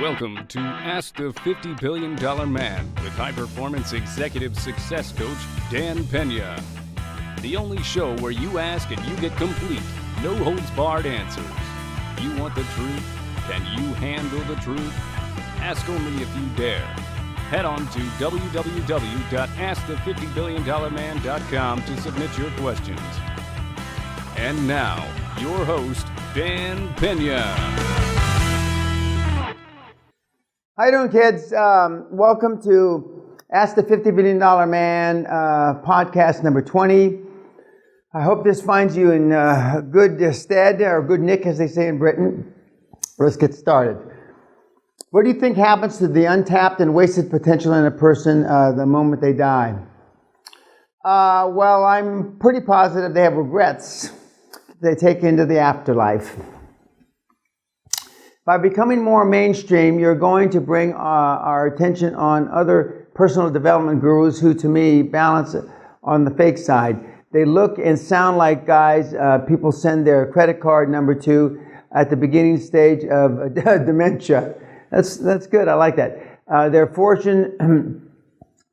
Welcome to Ask the $50 Billion Man with high-performance executive success coach Dan Peña. The only show where you ask and you get complete, no-holds-barred answers. You want the truth? Can you handle the truth? Ask only if you dare. Head on to www.askthefiftybilliondollarman.com to submit your questions. And now, your host, Dan Peña. How you doing, kids? Welcome to Ask the $50 Billion Man podcast number 20. I hope this finds you in good stead, or good nick, as they say in Britain. Let's get started. What do you think happens to the untapped and wasted potential in a person the moment they die? Well, I'm pretty positive they have regrets they take into the afterlife. By becoming more mainstream, you're going to bring our attention on other personal development gurus who, to me, balance on the fake side. They look and sound like guys people send their credit card number to at the beginning stage of dementia. That's good. I like that. Their fortune,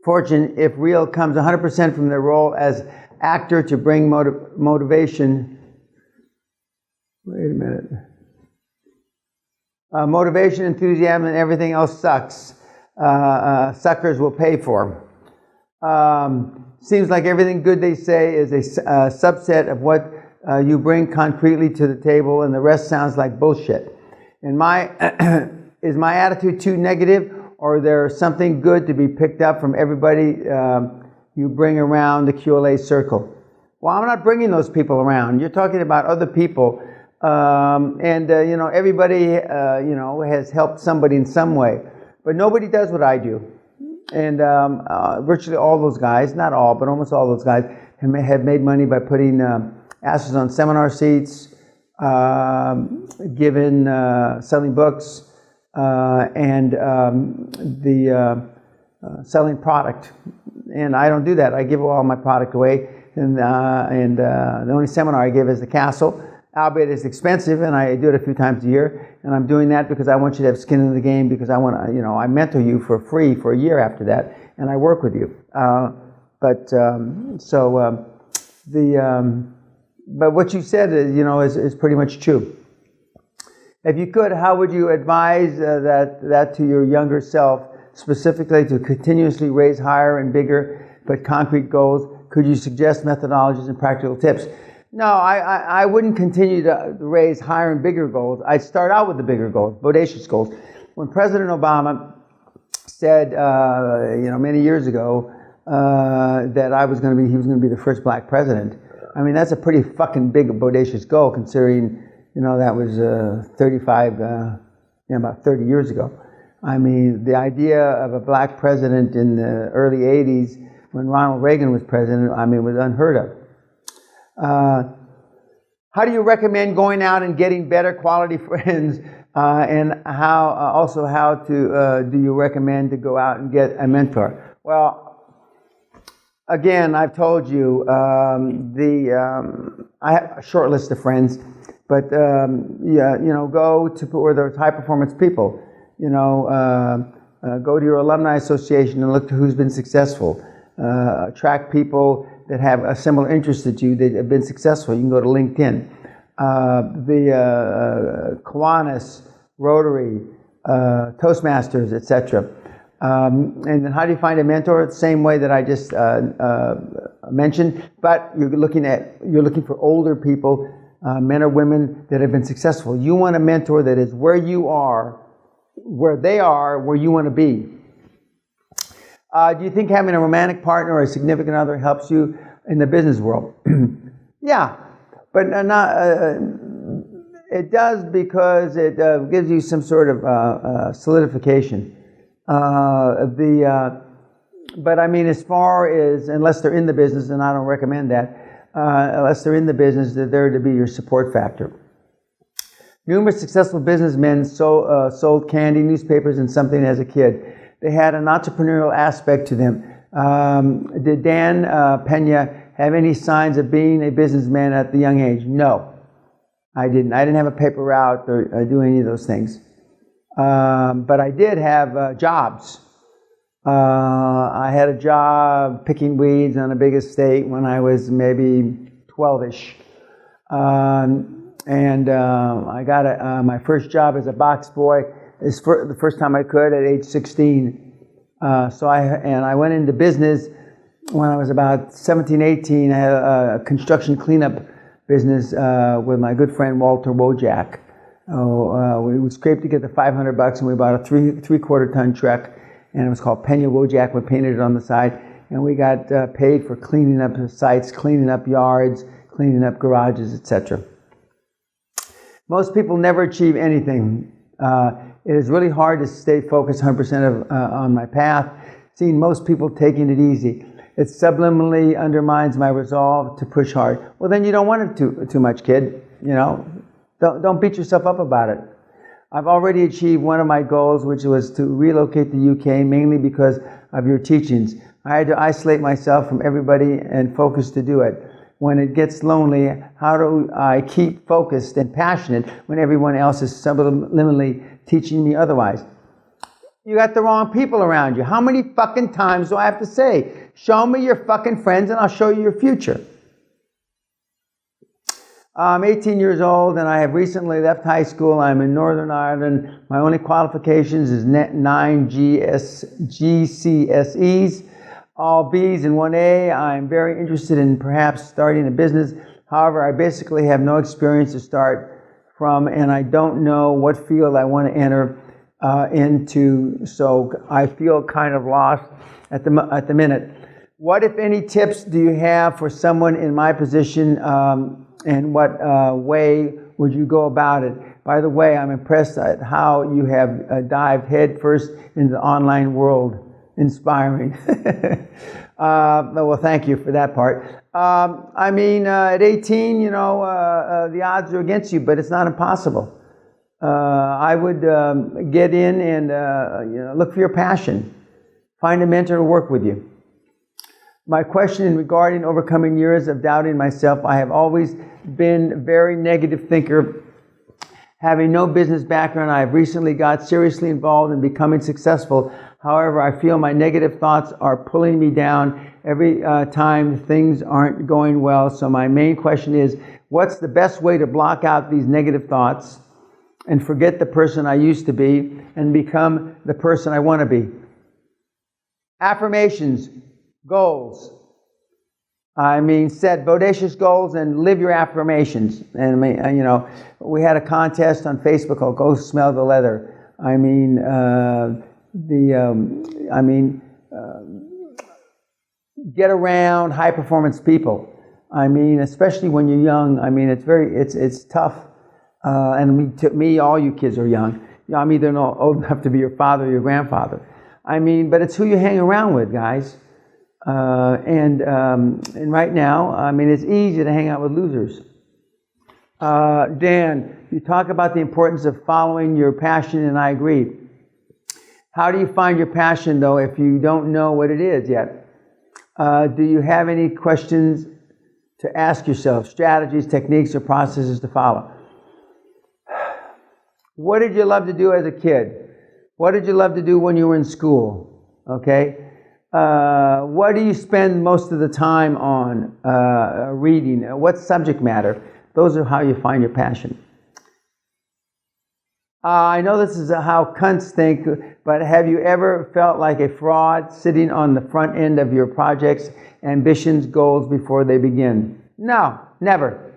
if real, comes 100% from their role as actor to bring motivation. Wait a minute. Motivation, enthusiasm, and everything else sucks. Suckers will pay for. Seems like everything good they say is a subset of what you bring concretely to the table, and the rest sounds like bullshit. Is my attitude too negative, or there something good to be picked up from everybody you bring around the QLA circle? Well, I'm not bringing those people around. You're talking about other people. Everybody, has helped somebody in some way, but nobody does what I do. And virtually all those guys, not all, but almost all those guys have made money by putting asses on seminar seats, selling books, and selling product. And I don't do that. I give all my product away. And the only seminar I give is the Castle. Albeit it's expensive, and I do it a few times a year, and I'm doing that because I want you to have skin in the game, because I want to, I mentor you for free for a year after that, and I work with you. But what you said is pretty much true. If you could, how would you advise that to your younger self, specifically to continuously raise higher and bigger but concrete goals? Could you suggest methodologies and practical tips? No, I wouldn't continue to raise higher and bigger goals. I'd start out with the bigger goals, bodacious goals. When President Obama said, many years ago, that he was going to be the first black president, I mean, that's a pretty fucking big, bodacious goal, considering, that was about 30 years ago. I mean, the idea of a black president in the early 80s, when Ronald Reagan was president, was unheard of. How do you recommend going out and getting better quality friends, and how do you recommend to go out and get a mentor? Well, again, I've told you, I have a short list of friends, but go to where there's high performance people. Go to your alumni association and look to who's been successful. Attract people that have a similar interest to you that have been successful. You can go to LinkedIn. The Kiwanis, Rotary, Toastmasters, etc. And then how do you find a mentor? The same way that I just mentioned, but you're looking for older people, men or women that have been successful. You want a mentor that is where you are, where they are, where you want to be. Do you think having a romantic partner or a significant other helps you in the business world? Yeah, but it does, because it gives you some sort of solidification. But as far as, unless they're in the business, and I don't recommend that, unless they're in the business, they're there to be your support factor. Numerous successful businessmen sold candy, newspapers, and something as a kid. They had an entrepreneurial aspect to them. Did Dan Peña have any signs of being a businessman at the young age? No, I didn't. I didn't have a paper route or do any of those things. But I did have jobs. I had a job picking weeds on a big estate when I was maybe 12-ish. I got my first job as a box boy the first time I could at age 16. I went into business when I was about 17, 18. I had a construction cleanup business with my good friend Walter Wojak. We scraped together $500 and we bought a three-quarter ton truck, and it was called Peña Wojak. We painted it on the side, and we got paid for cleaning up the sites, cleaning up yards, cleaning up garages, etc. Most people never achieve anything. It is really hard to stay focused 100% on my path, seeing most people taking it easy. It subliminally undermines my resolve to push hard. Well, then you don't want it too much, kid. You know, don't beat yourself up about it. I've already achieved one of my goals, which was to relocate to the UK, mainly because of your teachings. I had to isolate myself from everybody and focus to do it. When it gets lonely, how do I keep focused and passionate when everyone else is subliminally teaching me otherwise? You got the wrong people around you. How many fucking times do I have to say, show me your fucking friends and I'll show you your future? I'm 18 years old and I have recently left high school. I'm in Northern Ireland. My only qualifications is 9 GCSEs, all B's and 1A. I'm very interested in perhaps starting a business. However, I basically have no experience to start from, and I don't know what field I want to enter into, so I feel kind of lost at the minute. What, if any, tips do you have for someone in my position, and what way would you go about it? By the way, I'm impressed at how you have dived headfirst into the online world. Inspiring. Well, thank you for that part. At 18, the odds are against you, but it's not impossible. I would get in and look for your passion. Find a mentor to work with you. My question regarding overcoming years of doubting myself, I have always been a very negative thinker. Having no business background, I have recently got seriously involved in becoming successful. However, I feel my negative thoughts are pulling me down every time things aren't going well. So my main question is, what's the best way to block out these negative thoughts and forget the person I used to be and become the person I want to be? Affirmations, goals. Set bodacious goals and live your affirmations. And we had a contest on Facebook called "Go Smell the Leather." Get around high performance people. Especially when you're young. It's tough. To me, all you kids are young. I'm either not old enough to be your father or your grandfather. But it's who you hang around with, guys. And right now, it's easy to hang out with losers. Dan, you talk about the importance of following your passion, and I agree. How do you find your passion, though, if you don't know what it is yet? Do you have any questions to ask yourself, strategies, techniques, or processes to follow? What did you love to do as a kid? What did you love to do when you were in school? Okay? What do you spend most of the time on reading? What subject matter? Those are how you find your passion. I know this is how cunts think, but have you ever felt like a fraud sitting on the front end of your projects, ambitions, goals before they begin? No, never.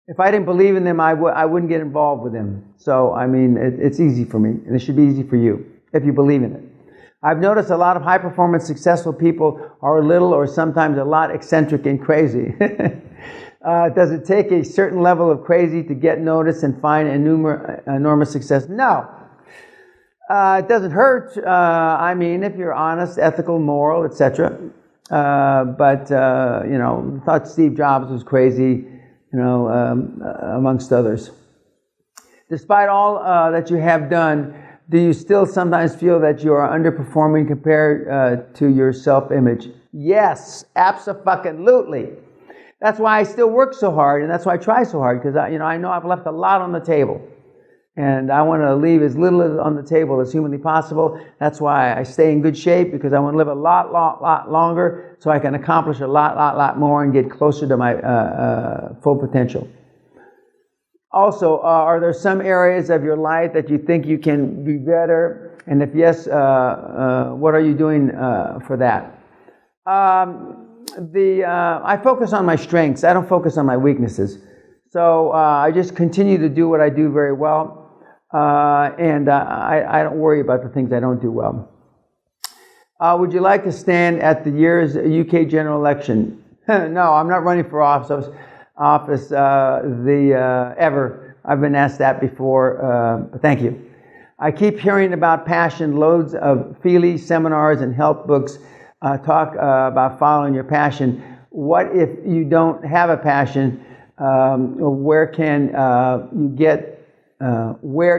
If I didn't believe in them, I wouldn't get involved with them. So, it's easy for me, and it should be easy for you if you believe in it. I've noticed a lot of high-performance, successful people are a little or sometimes a lot eccentric and crazy. Does it take a certain level of crazy to get noticed and find enormous success? No. It doesn't hurt. If you're honest, ethical, moral, etc. Thought Steve Jobs was crazy, amongst others. Despite all that you have done, do you still sometimes feel that you are underperforming compared to your self-image? Yes, abso-fucking-lutely. That's why I still work so hard, and that's why I try so hard, because I know I've left a lot on the table. And I want to leave as little on the table as humanly possible. That's why I stay in good shape, because I want to live a lot longer so I can accomplish a lot more and get closer to my full potential. Also, are there some areas of your life that you think you can be better? And if yes, what are you doing for that? I focus on my strengths. I don't focus on my weaknesses. So I just continue to do what I do very well. And I don't worry about the things I don't do well. Would you like to stand at the year's UK general election? No, I'm not running for office ever. I've been asked that before. But thank you. I keep hearing about passion. Loads of Feely seminars and help books talk about following your passion. What if you don't have a passion? Where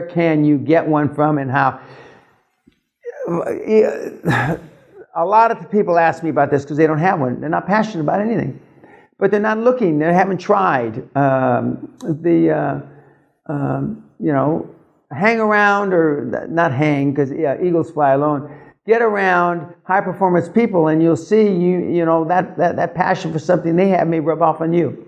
can you get one from, and how? A lot of the people ask me about this because they don't have one. They're not passionate about anything, but they're not looking. They haven't tried. Hang around, or not hang, because eagles fly alone. Get around high performance people, and you'll see that passion for something they have may rub off on you.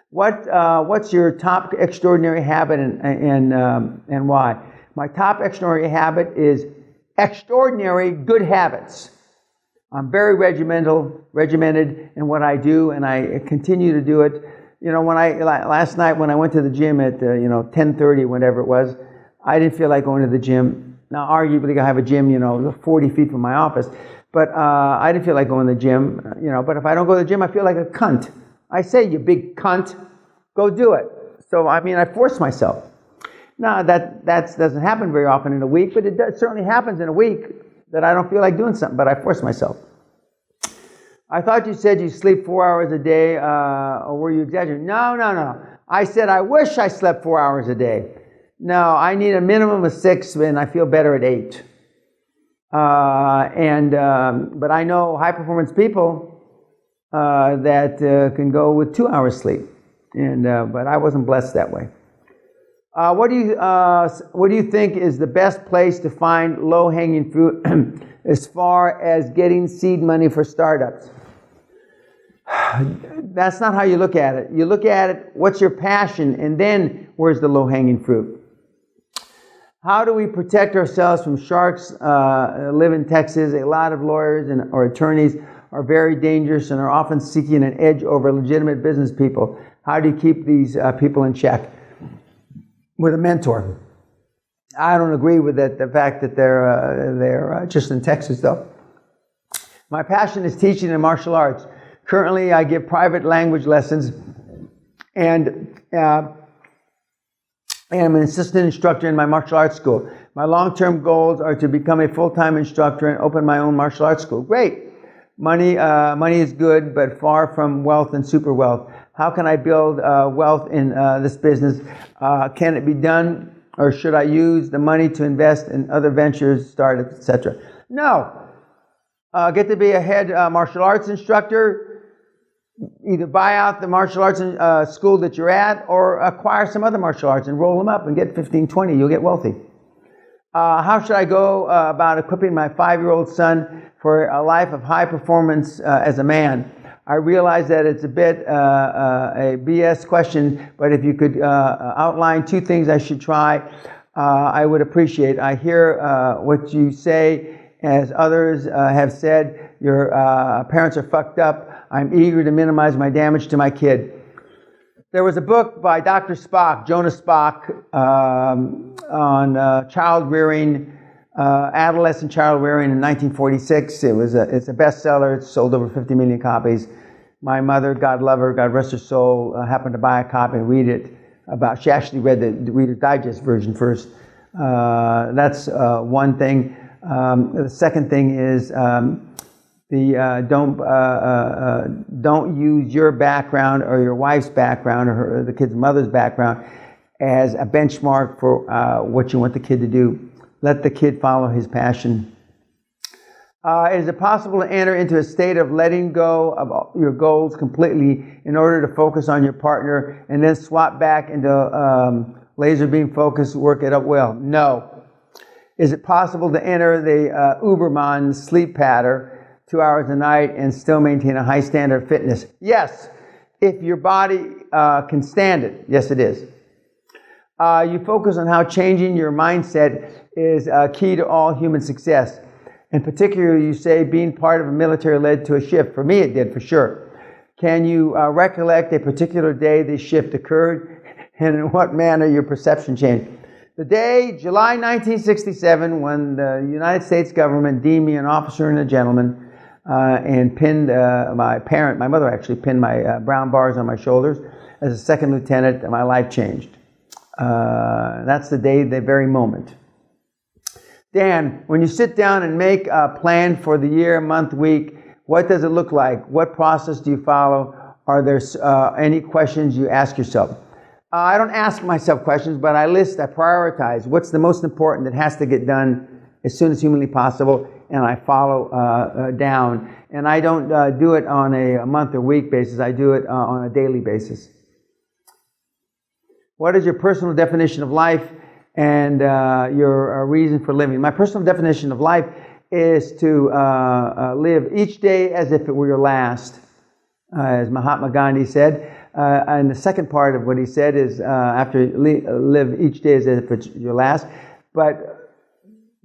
What's your top extraordinary habit, and why? My top extraordinary habit is extraordinary good habits. I'm very regimented in what I do, and I continue to do it. Last night when I went to the gym at 10:30, whatever it was, I didn't feel like going to the gym. Now, arguably, I have a gym 40 feet from my office, but I didn't feel like going to the gym. But if I don't go to the gym, I feel like a cunt. I say, you big cunt, go do it. So I force myself. Now that doesn't happen very often in a week, but it certainly happens in a week that I don't feel like doing something, but I force myself. I thought you said you sleep 4 hours a day, or were you exaggerating? No. I said I wish I slept 4 hours a day. No, I need a minimum of 6, and I feel better at 8. But I know high performance people that can go with 2 hours sleep, but I wasn't blessed that way. What do you think is the best place to find low-hanging fruit as far as getting seed money for startups? That's not how you look at it. You look at it, what's your passion, and then where's the low-hanging fruit? How do we protect ourselves from sharks? Live in Texas. A lot of lawyers or attorneys are very dangerous and are often seeking an edge over legitimate business people. How do you keep these people in check? With a mentor. I don't agree with that. The fact that they're just in Texas, though. My passion is teaching in martial arts. Currently, I give private language lessons, and I'm an assistant instructor in my martial arts school. My long-term goals are to become a full-time instructor and open my own martial arts school. Great. Money is good, but far from wealth and super wealth. How can I build wealth in this business? Can it be done, or should I use the money to invest in other ventures, startups, etc.? No. Get to be a head martial arts instructor. Either buy out the martial arts school that you're at, or acquire some other martial arts and roll them up and get 15, 20. You'll get wealthy. How should I go about equipping my 5-year-old son for a life of high performance as a man? I realize that it's a bit a BS question, but if you could outline 2 things I should try, I would appreciate. I hear what you say, as others have said, your parents are fucked up. I'm eager to minimize my damage to my kid. There was a book by Dr. Spock, Jonas Spock, on child rearing, adolescent child rearing in 1946. It's a bestseller. It's sold over 50 million copies. My mother, God love her, God rest her soul, happened to buy a copy and read it. She actually read the Reader's Digest version first. That's one thing. The second thing is don't use your background or your wife's background or the kid's mother's background as a benchmark for what you want the kid to do. Let the kid follow his passion. Is it possible to enter into a state of letting go of your goals completely in order to focus on your partner and then swap back into Laser beam focus, work it up well. No. Is it possible to enter the Uberman sleep pattern 2 hours a night and still maintain a high standard of fitness? Yes. If your body can stand it. Yes, it is. You focus on how changing your mindset is key to all human success. In particular, you say being part of a military led to a shift. For me, it did, for sure. Can you recollect a particular day this shift occurred, and in what manner your perception changed? The day, July 1967, when the United States government deemed me an officer and a gentleman, and pinned my mother actually pinned my brown bars on my shoulders as a second lieutenant, and my life changed. That's the day, the very moment. Dan, when you sit down and make a plan for the year, month, week, what does it look like? What process do you follow? Are there any questions you ask yourself? I don't ask myself questions, but I prioritize. What's the most important that has to get done as soon as humanly possible, and I follow down. And I don't do it on a month or week basis. I do it on a daily basis. What is your personal definition of life and your reason for living? My personal definition of life is to live each day as if it were your last, as Mahatma Gandhi said. And the second part of what he said is after live each day as if it's your last, but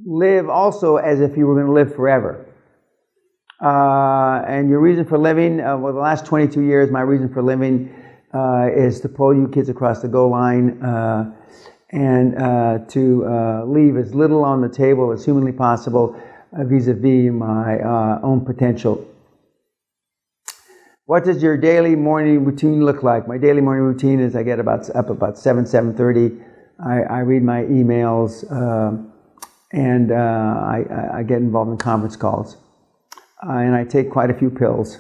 live also as if you were going to live forever. And your reason for living, well, the last 22 years, my reason for living is to pull you kids across the goal line and to leave as little on the table as humanly possible vis-a-vis my own potential. What does your daily morning routine look like? My daily morning routine is I get up about 7:30. I read my emails and I get involved in conference calls. And I take quite a few pills.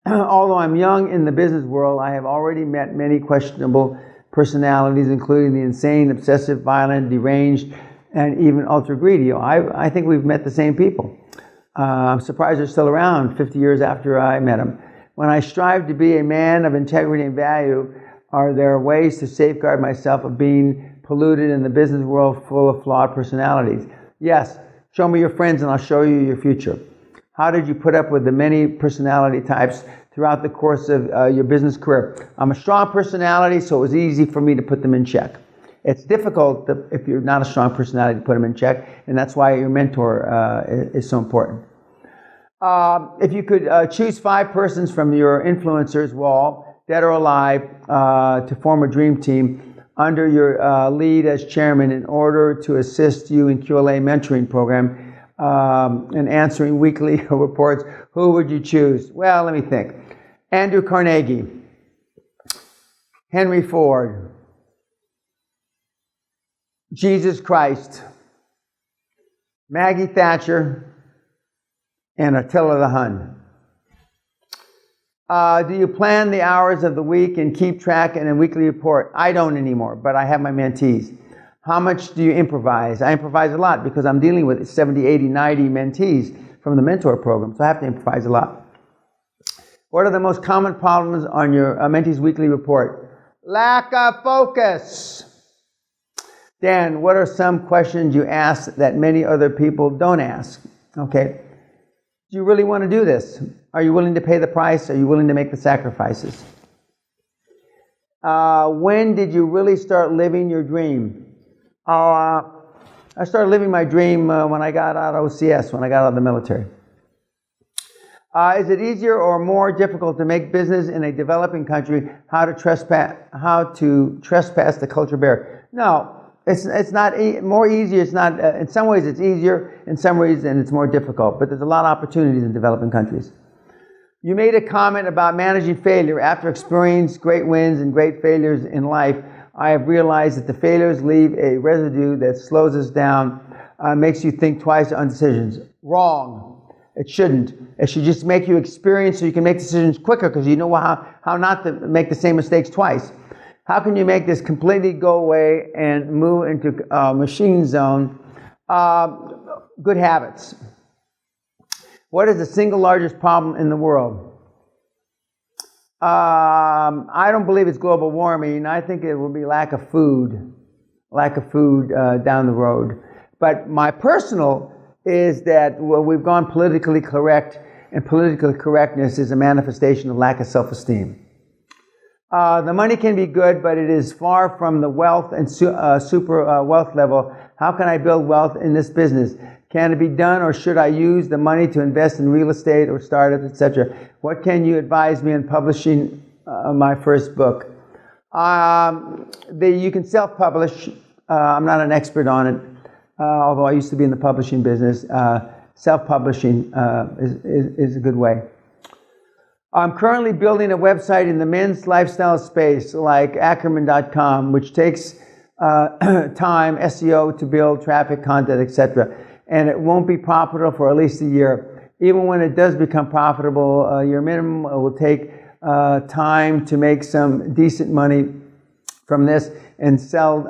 Although I'm young in the business world, I have already met many questionable personalities, including the insane, obsessive, violent, deranged, and even ultra greedy. I think we've met the same people. I'm surprised they're still around 50 years after I met them. When I strive to be a man of integrity and value, are there ways to safeguard myself of being polluted in the business world full of flawed personalities? Yes. Show me your friends and I'll show you your future. How did you put up with the many personality types throughout the course of your business career? I'm a strong personality, so it was easy for me to put them in check. It's difficult if you're not a strong personality to put them in check, and that's why your mentor is so important. If you could choose 5 persons from your influencers wall, dead or alive, to form a dream team under your lead as chairman in order to assist you in QLA mentoring program and answering weekly reports, who would you choose? Well, let me think. Andrew Carnegie, Henry Ford, Jesus Christ, Maggie Thatcher, and Attila the Hun. Do you plan the hours of the week and keep track in a weekly report? I don't anymore, but I have my mentees. How much do you improvise? I improvise a lot because I'm dealing with 70, 80, 90 mentees from the mentor program, so I have to improvise a lot. What are the most common problems on your mentees weekly report? Lack of focus. Dan, what are some questions you ask that many other people don't ask? Okay. Do you really want to do this? Are you willing to pay the price? Are you willing to make the sacrifices? When did you really start living your dream? I started living my dream when I got out of OCS, when I got out of the military. Is it easier or more difficult to make business in a developing country? How to trespass the culture barrier? No. It's not more easier. It's not. In some ways, it's easier. In some ways, and it's more difficult. But there's a lot of opportunities in developing countries. You made a comment about managing failure. After experiencing great wins and great failures in life, I have realized that the failures leave a residue that slows us down, makes you think twice on decisions. Wrong. It shouldn't. It should just make you experience so you can make decisions quicker because you know how not to make the same mistakes twice. How can you make this completely go away and move into machine zone? Good habits. What is the single largest problem in the world? I don't believe it's global warming. I think it will be lack of food. lack of food down the road. But my personal is that we've gone politically correct, and political correctness is a manifestation of lack of self-esteem. The money can be good, but it is far from the wealth and super wealth level. How can I build wealth in this business? Can it be done, or should I use the money to invest in real estate or startups, etc.? What can you advise me in publishing my first book? You can self-publish. I'm not an expert on it, although I used to be in the publishing business. Self-publishing is a good way. I'm currently building a website in the men's lifestyle space, like Ackerman.com, which takes time, SEO, to build traffic, content, etc. And it won't be profitable for at least a year. Even when it does become profitable, your minimum will take time to make some decent money from this and sell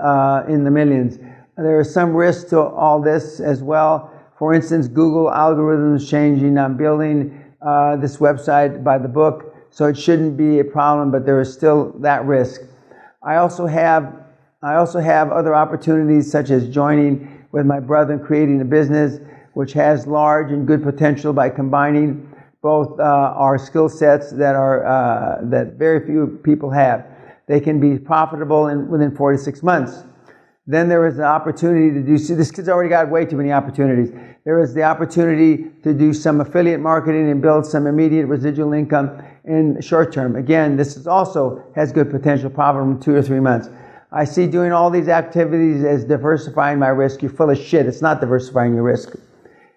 in the millions. There is some risk to all this as well. For instance, Google algorithms changing. I'm building this website by the book, so it shouldn't be a problem, but there is still that risk. I also have other opportunities, such as joining with my brother and creating a business which has large and good potential by combining both our skill sets that very few people have. They can be profitable within 4 to 6 months. Then there is an opportunity to do, see, this kid's already got way too many opportunities. There is the opportunity to do some affiliate marketing and build some immediate residual income in short term. Again, this is also has good potential, profitable in 2 or 3 months. I see doing all these activities as diversifying my risk. You're full of shit. It's not diversifying your risk.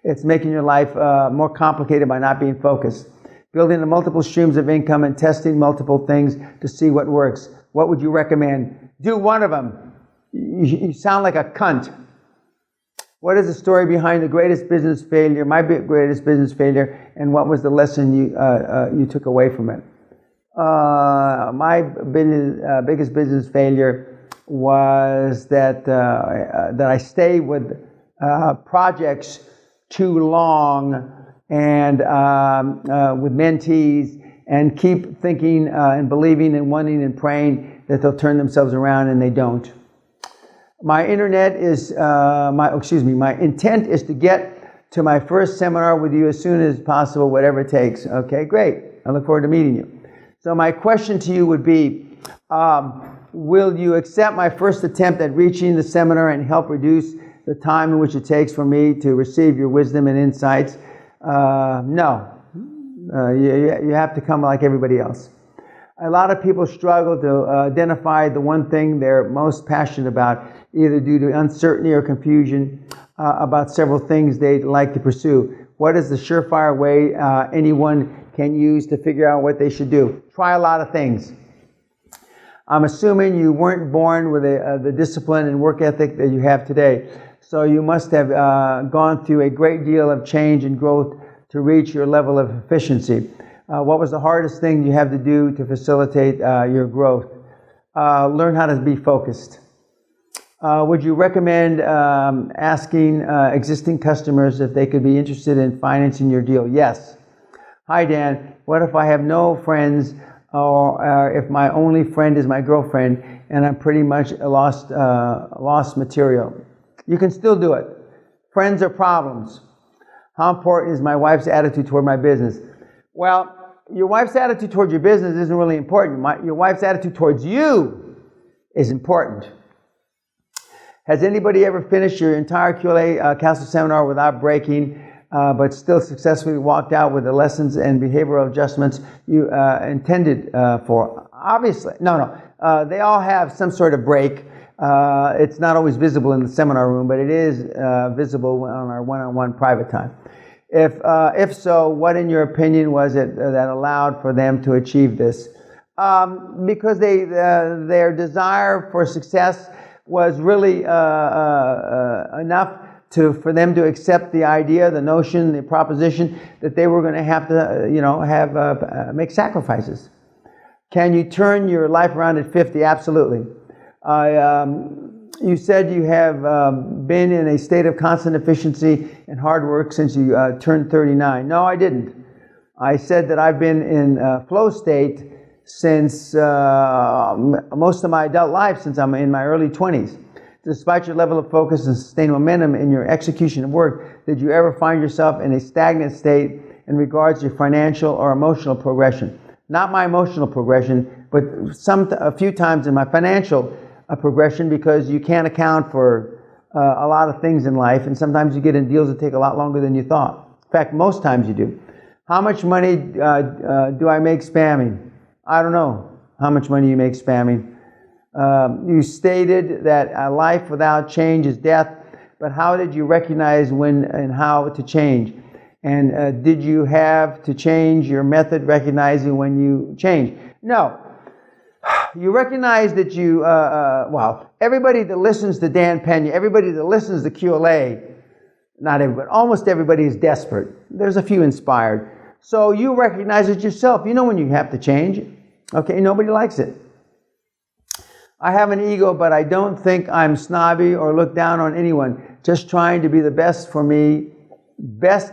It's making your life more complicated by not being focused. Building multiple streams of income and testing multiple things to see what works. What would you recommend? Do one of them. You sound like a cunt. What is the story behind the greatest business failure, my greatest business failure, and what was the lesson you took away from it? My biggest business failure was that I stayed with projects too long and with mentees, and keep thinking and believing and wanting and praying that they'll turn themselves around, and they don't. My intent is to get to my first seminar with you as soon as possible, whatever it takes. Okay, great. I look forward to meeting you. So my question to you would be, will you accept my first attempt at reaching the seminar and help reduce the time in which it takes for me to receive your wisdom and insights? No. You have to come like everybody else. A lot of people struggle to identify the one thing they're most passionate about, either due to uncertainty or confusion about several things they'd like to pursue. What is the surefire way anyone can use to figure out what they should do? Try a lot of things. I'm assuming you weren't born with the discipline and work ethic that you have today, so you must have gone through a great deal of change and growth to reach your level of efficiency. What was the hardest thing you have to do to facilitate your growth? Learn how to be focused. Would you recommend asking existing customers if they could be interested in financing your deal? Yes. Hi, Dan. What if I have no friends, or if my only friend is my girlfriend and I'm pretty much lost material? You can still do it. Friends are problems. How important is my wife's attitude toward my business? Well, your wife's attitude towards your business isn't really important. Your wife's attitude towards you is important. Has anybody ever finished your entire QLA Castle seminar without breaking, but still successfully walked out with the lessons and behavioral adjustments you intended for? Obviously, no. They all have some sort of break. It's not always visible in the seminar room, but it is visible on our one-on-one private time. If so, what in your opinion was it that allowed for them to achieve this? Because their desire for success was really enough for them to accept the idea, the notion, the proposition that they were going to have to, make sacrifices. Can you turn your life around at 50? Absolutely. You said you have been in a state of constant efficiency and hard work since you turned 39. No, I didn't. I said that I've been in flow state since most of my adult life, since I'm in my early 20s. Despite your level of focus and sustained momentum in your execution of work, did you ever find yourself in a stagnant state in regards to your financial or emotional progression? Not my emotional progression, but a few times in my financial progression, because you can't account for a lot of things in life, and sometimes you get in deals that take a lot longer than you thought. In fact, most times you do. How much money do I make spamming? I don't know how much money you make spamming. You stated that a life without change is death, but how did you recognize when and how to change? And did you have to change your method recognizing when you change? No. You recognize that you, everybody that listens to Dan Peña, everybody that listens to QLA, not everybody, almost everybody is desperate. There's a few inspired. So you recognize it yourself. You know when you have to change. Okay, nobody likes it. I have an ego, but I don't think I'm snobby or look down on anyone. Just trying to be the best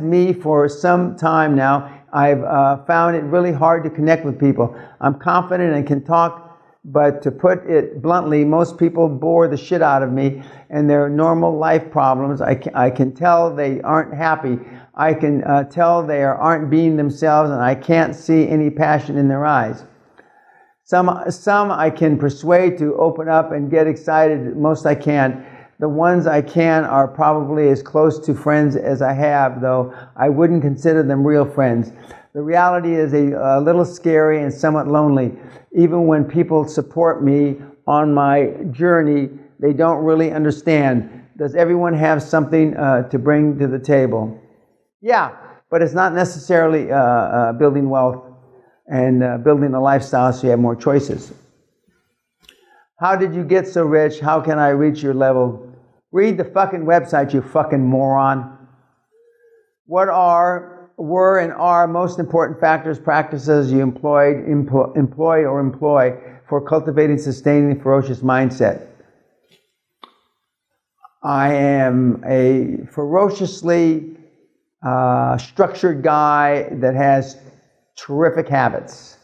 me for some time now. I've found it really hard to connect with people. I'm confident and can talk, but to put it bluntly, most people bore the shit out of me and their normal life problems. I can tell they aren't happy. I can tell they aren't being themselves, and I can't see any passion in their eyes. Some I can persuade to open up and get excited. Most I can't. The ones I can are probably as close to friends as I have, though I wouldn't consider them real friends. The reality is a little scary and somewhat lonely. Even when people support me on my journey, they don't really understand. Does everyone have something to bring to the table? Yeah, but it's not necessarily building wealth and building a lifestyle so you have more choices. How did you get so rich? How can I reach your level? Read the fucking website, you fucking moron. What were and are most important factors, practices you employ for cultivating, sustaining a ferocious mindset? I am a ferociously structured guy that has terrific habits.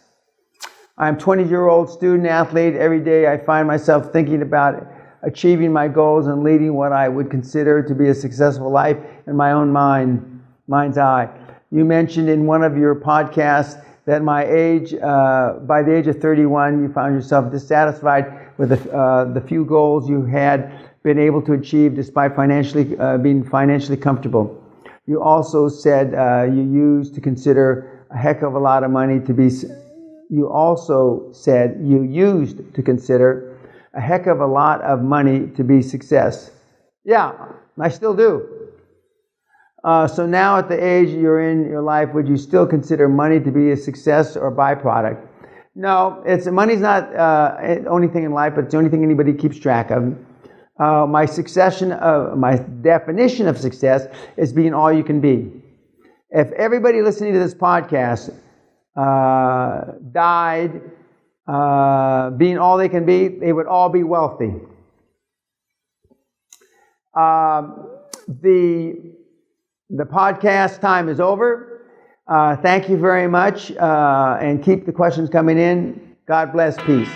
I'm a 20-year-old student athlete. Every day I find myself thinking about achieving my goals and leading what I would consider to be a successful life in my own mind's eye. You mentioned in one of your podcasts that by the age of 31, you found yourself dissatisfied with the few goals you had been able to achieve despite being financially comfortable. You also said you used to consider a heck of a lot of money to be. You also said you used to consider a heck of a lot of money to be success. Yeah, I still do. So now at the age you're in your life, would you still consider money to be a success or a byproduct? No, money's not the only thing in life, but it's the only thing anybody keeps track of. My definition of success is being all you can be. If everybody listening to this podcast died being all they can be, they would all be wealthy. The podcast time is over. Thank you very much, and keep the questions coming in. God bless. Peace.